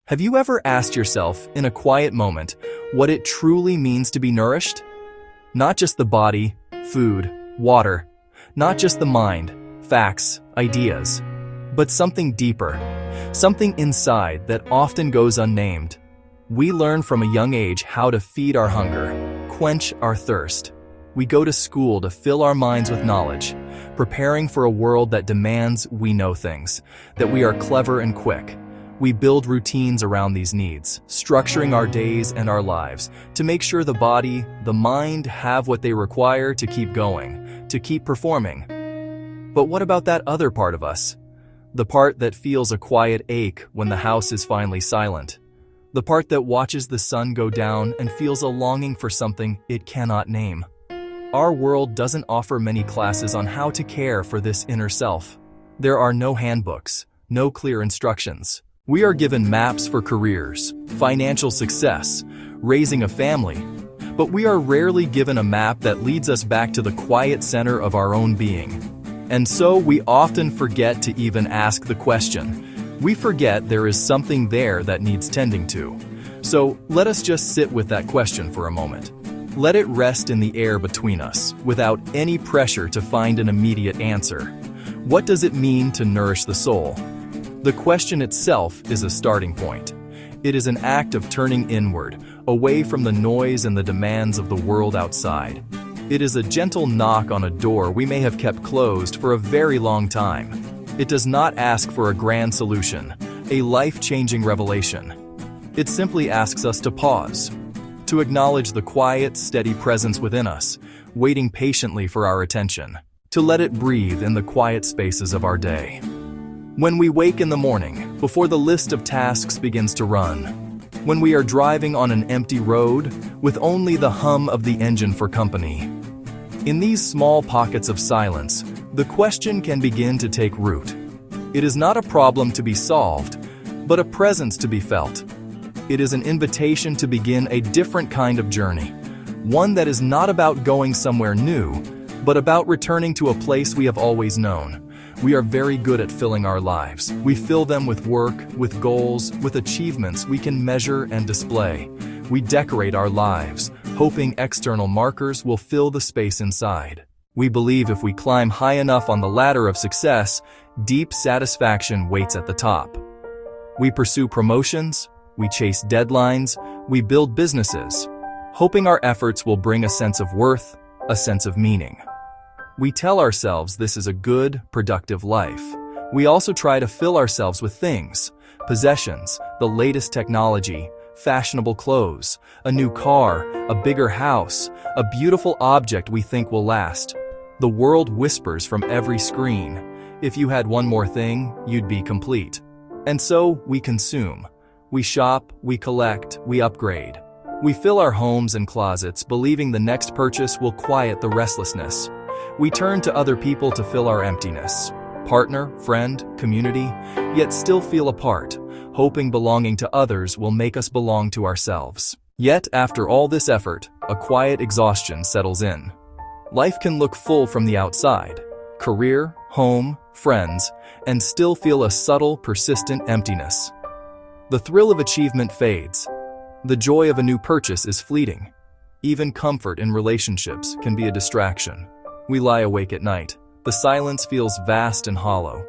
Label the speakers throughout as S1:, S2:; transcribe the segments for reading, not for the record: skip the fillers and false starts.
S1: Have you ever asked yourself, in a quiet moment, what it truly means to be nourished? Not just the body, food, water, not just the mind, facts, ideas, but something deeper, something inside that often goes unnamed. We learn from a young age how to feed our hunger, quench our thirst. We go to school to fill our minds with knowledge, preparing for a world that demands we know things, that we are clever and quick. We build routines around these needs, structuring our days and our lives to make sure the body, the mind have what they require to keep going, to keep performing. But what about that other part of us? The part that feels a quiet ache when the house is finally silent. The part that watches the sun go down and feels a longing for something it cannot name. Our world doesn't offer many classes on how to care for this inner self. There are no handbooks, no clear instructions. We are given maps for careers, financial success, raising a family, but we are rarely given a map that leads us back to the quiet center of our own being. And so we often forget to even ask the question. We forget there is something there that needs tending to. So let us just sit with that question for a moment. Let it rest in the air between us, without any pressure to find an immediate answer. What does it mean to nourish the soul? The question itself is a starting point. It is an act of turning inward, away from the noise and the demands of the world outside. It is a gentle knock on a door we may have kept closed for a very long time. It does not ask for a grand solution, a life-changing revelation. It simply asks us to pause, to acknowledge the quiet, steady presence within us, waiting patiently for our attention, to let it breathe in the quiet spaces of our day. When we wake in the morning, before the list of tasks begins to run, when we are driving on an empty road with only the hum of the engine for company. In these small pockets of silence, the question can begin to take root. It is not a problem to be solved, but a presence to be felt. It is an invitation to begin a different kind of journey, one that is not about going somewhere new, but about returning to a place we have always known. We are very good at filling our lives. We fill them with work, with goals, with achievements we can measure and display. We decorate our lives, hoping external markers will fill the space inside. We believe if we climb high enough on the ladder of success, deep satisfaction waits at the top. We pursue promotions, we chase deadlines, we build businesses, hoping our efforts will bring a sense of worth, a sense of meaning. We tell ourselves this is a good, productive life. We also try to fill ourselves with things, possessions, the latest technology, fashionable clothes, a new car, a bigger house, a beautiful object we think will last. The world whispers from every screen, if you had one more thing, you'd be complete. And so we consume. We shop, we collect, we upgrade. We fill our homes and closets, believing the next purchase will quiet the restlessness. We turn to other people to fill our emptiness. Partner, friend, community, yet still feel apart, hoping belonging to others will make us belong to ourselves. Yet, after all this effort, a quiet exhaustion settles in. Life can look full from the outside, career, home, friends, and still feel a subtle, persistent emptiness. The thrill of achievement fades. The joy of a new purchase is fleeting. Even comfort in relationships can be a distraction. We lie awake at night. The silence feels vast and hollow.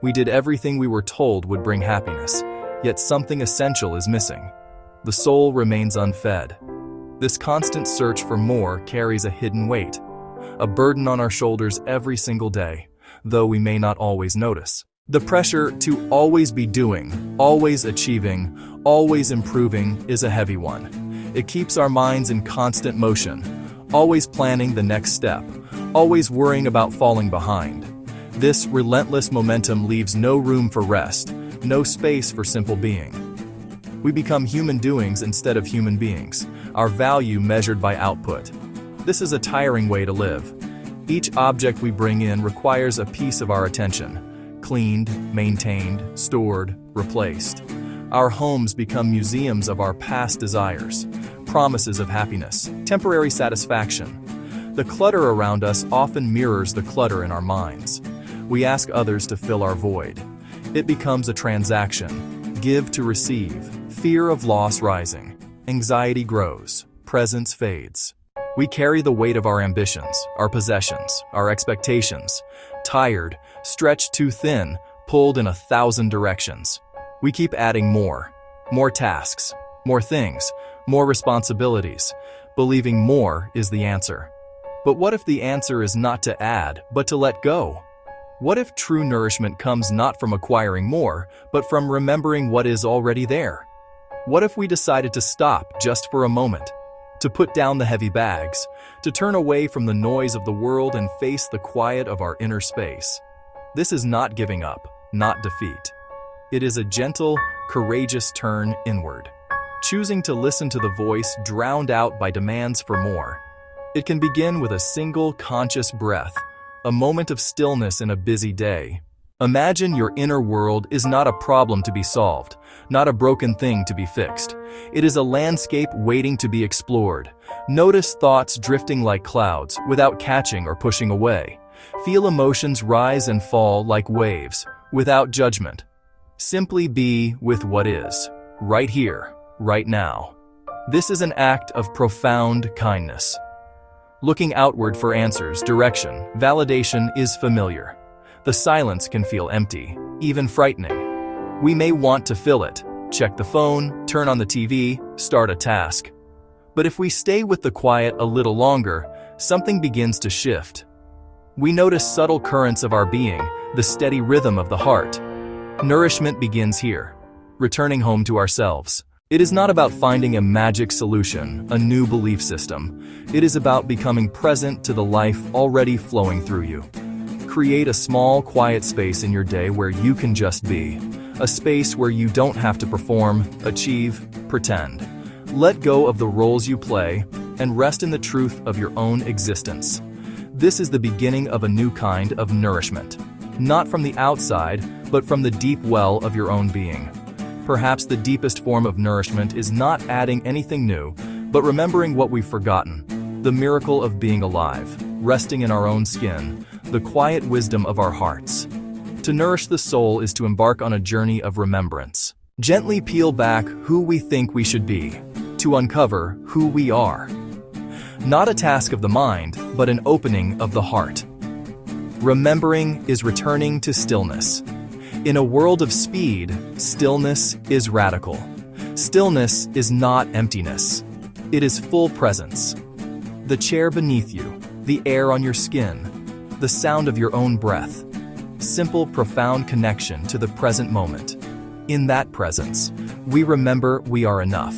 S1: We did everything we were told would bring happiness, yet something essential is missing. The soul remains unfed. This constant search for more carries a hidden weight, a burden on our shoulders every single day, though we may not always notice. The pressure to always be doing, always achieving, always improving is a heavy one. It keeps our minds in constant motion, always planning the next step, always worrying about falling behind. This relentless momentum leaves no room for rest, no space for simple being. We become human doings instead of human beings, our value measured by output. This is a tiring way to live. Each object we bring in requires a piece of our attention, cleaned, maintained, stored, replaced. Our homes become museums of our past desires, promises of happiness, temporary satisfaction. The clutter around us often mirrors the clutter in our minds. We ask others to fill our void. It becomes a transaction, give to receive, fear of loss rising, anxiety grows, presence fades. We carry the weight of our ambitions, our possessions, our expectations, tired, stretched too thin, pulled in 1,000 directions. We keep adding more tasks, more things, more responsibilities, believing more is the answer. But what if the answer is not to add, but to let go? What if true nourishment comes not from acquiring more, but from remembering what is already there? What if we decided to stop just for a moment? To put down the heavy bags, to turn away from the noise of the world and face the quiet of our inner space. This is not giving up, not defeat. It is a gentle, courageous turn inward, choosing to listen to the voice drowned out by demands for more. It can begin with a single conscious breath, a moment of stillness in a busy day. Imagine your inner world is not a problem to be solved, not a broken thing to be fixed. It is a landscape waiting to be explored. Notice thoughts drifting like clouds without catching or pushing away. Feel emotions rise and fall like waves, without judgment. Simply be with what is, right here, right now. This is an act of profound kindness. Looking outward for answers, direction, validation is familiar. The silence can feel empty, even frightening. We may want to fill it, check the phone, turn on the TV, start a task. But if we stay with the quiet a little longer, something begins to shift. We notice subtle currents of our being, the steady rhythm of the heart. Nourishment begins here, returning home to ourselves. It is not about finding a magic solution, a new belief system. It is about becoming present to the life already flowing through you. Create a small, quiet space in your day where you can just be. A space where you don't have to perform, achieve, pretend. Let go of the roles you play and rest in the truth of your own existence. This is the beginning of a new kind of nourishment. Not from the outside, but from the deep well of your own being. Perhaps the deepest form of nourishment is not adding anything new, but remembering what we've forgotten. The miracle of being alive, resting in our own skin, the quiet wisdom of our hearts. To nourish the soul is to embark on a journey of remembrance. Gently peel back who we think we should be, to uncover who we are. Not a task of the mind, but an opening of the heart. Remembering is returning to stillness. In a world of speed, stillness is radical. Stillness is not emptiness. It is full presence. The chair beneath you, the air on your skin, the sound of your own breath. Simple, profound connection to the present moment. In that presence, we remember we are enough.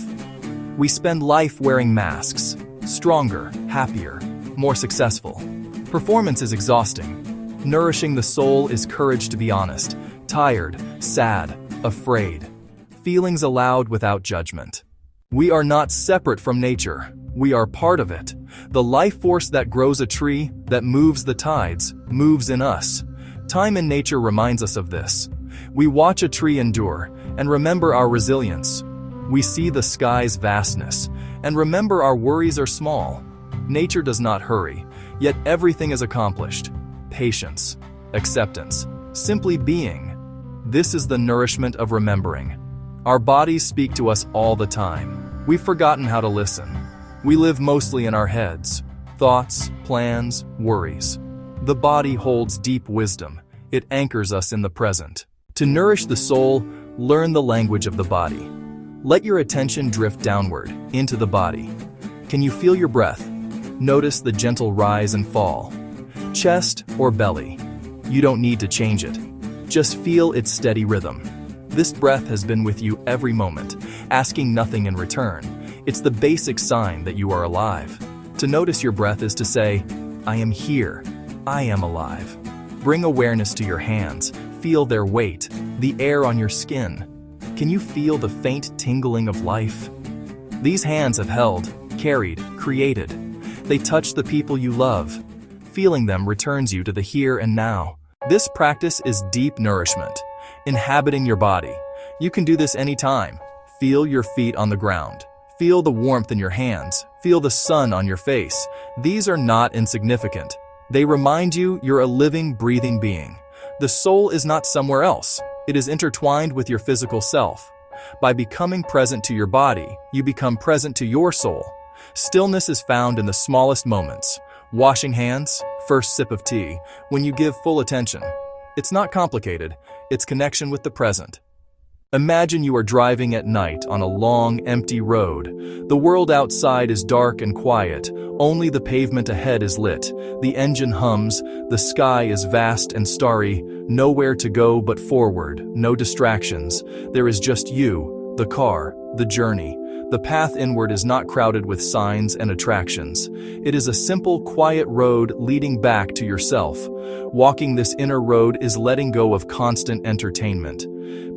S1: We spend life wearing masks, stronger, happier, more successful. Performance is exhausting. Nourishing the soul is courage to be honest, tired, sad, afraid. Feelings allowed without judgment. We are not separate from nature. We are part of it. The life force that grows a tree, that moves the tides, moves in us. Time in nature reminds us of this. We watch a tree endure and remember our resilience. We see the sky's vastness and remember our worries are small. Nature does not hurry, yet everything is accomplished. Patience, acceptance, simply being. This is the nourishment of remembering. Our bodies speak to us all the time. We've forgotten how to listen. We live mostly in our heads. Thoughts, plans, worries. The body holds deep wisdom. It anchors us in the present. To nourish the soul, learn the language of the body. Let your attention drift downward, into the body. Can you feel your breath? Notice the gentle rise and fall. Chest or belly? You don't need to change it. Just feel its steady rhythm. This breath has been with you every moment, asking nothing in return. It's the basic sign that you are alive. To notice your breath is to say, I am here. I am alive. Bring awareness to your hands. Feel their weight, the air on your skin. Can you feel the faint tingling of life? These hands have held, carried, created. They touch the people you love. Feeling them returns you to the here and now. This practice is deep nourishment, inhabiting your body. You can do this anytime. Feel your feet on the ground. Feel the warmth in your hands. Feel the sun on your face. These are not insignificant. They remind you you're a living, breathing being. The soul is not somewhere else. It is intertwined with your physical self. By becoming present to your body, you become present to your soul. Stillness is found in the smallest moments. Washing hands, first sip of tea, when you give full attention. It's not complicated, it's connection with the present. Imagine you are driving at night on a long, empty road. The world outside is dark and quiet. Only the pavement ahead is lit. The engine hums. The sky is vast and starry. Nowhere to go but forward. No distractions. There is just you, the car, the journey. The path inward is not crowded with signs and attractions. It is a simple, quiet road leading back to yourself. Walking this inner road is letting go of constant entertainment.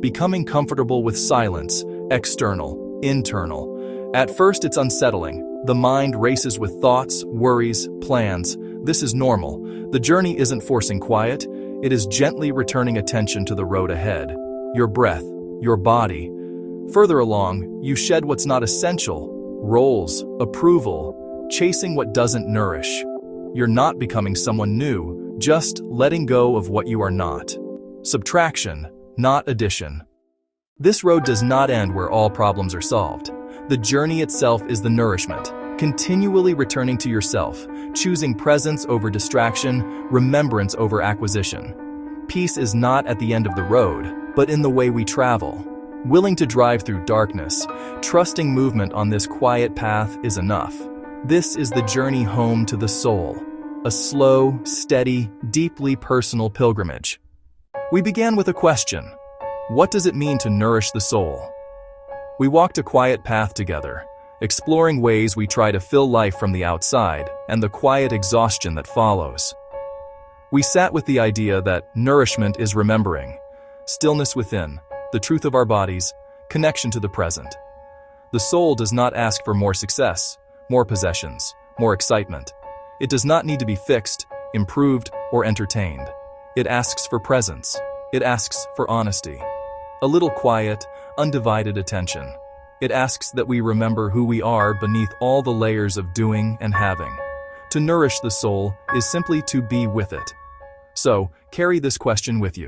S1: Becoming comfortable with silence, external, internal. At first it's unsettling. The mind races with thoughts, worries, plans. This is normal. The journey isn't forcing quiet. It is gently returning attention to the road ahead. Your breath, your body. Further along, you shed what's not essential. Roles, approval, chasing what doesn't nourish. You're not becoming someone new, just letting go of what you are not. Subtraction, not addition. This road does not end where all problems are solved. The journey itself is the nourishment, continually returning to yourself, choosing presence over distraction, remembrance over acquisition. Peace is not at the end of the road, but in the way we travel. Willing to drive through darkness, trusting movement on this quiet path is enough. This is the journey home to the soul, a slow, steady, deeply personal pilgrimage. We began with a question. What does it mean to nourish the soul? We walked a quiet path together, exploring ways we try to fill life from the outside and the quiet exhaustion that follows. We sat with the idea that nourishment is remembering, stillness within, the truth of our bodies, connection to the present. The soul does not ask for more success, more possessions, more excitement. It does not need to be fixed, improved, or entertained. It asks for presence. It asks for honesty. A little quiet, undivided attention. It asks that we remember who we are beneath all the layers of doing and having. To nourish the soul is simply to be with it. So, carry this question with you.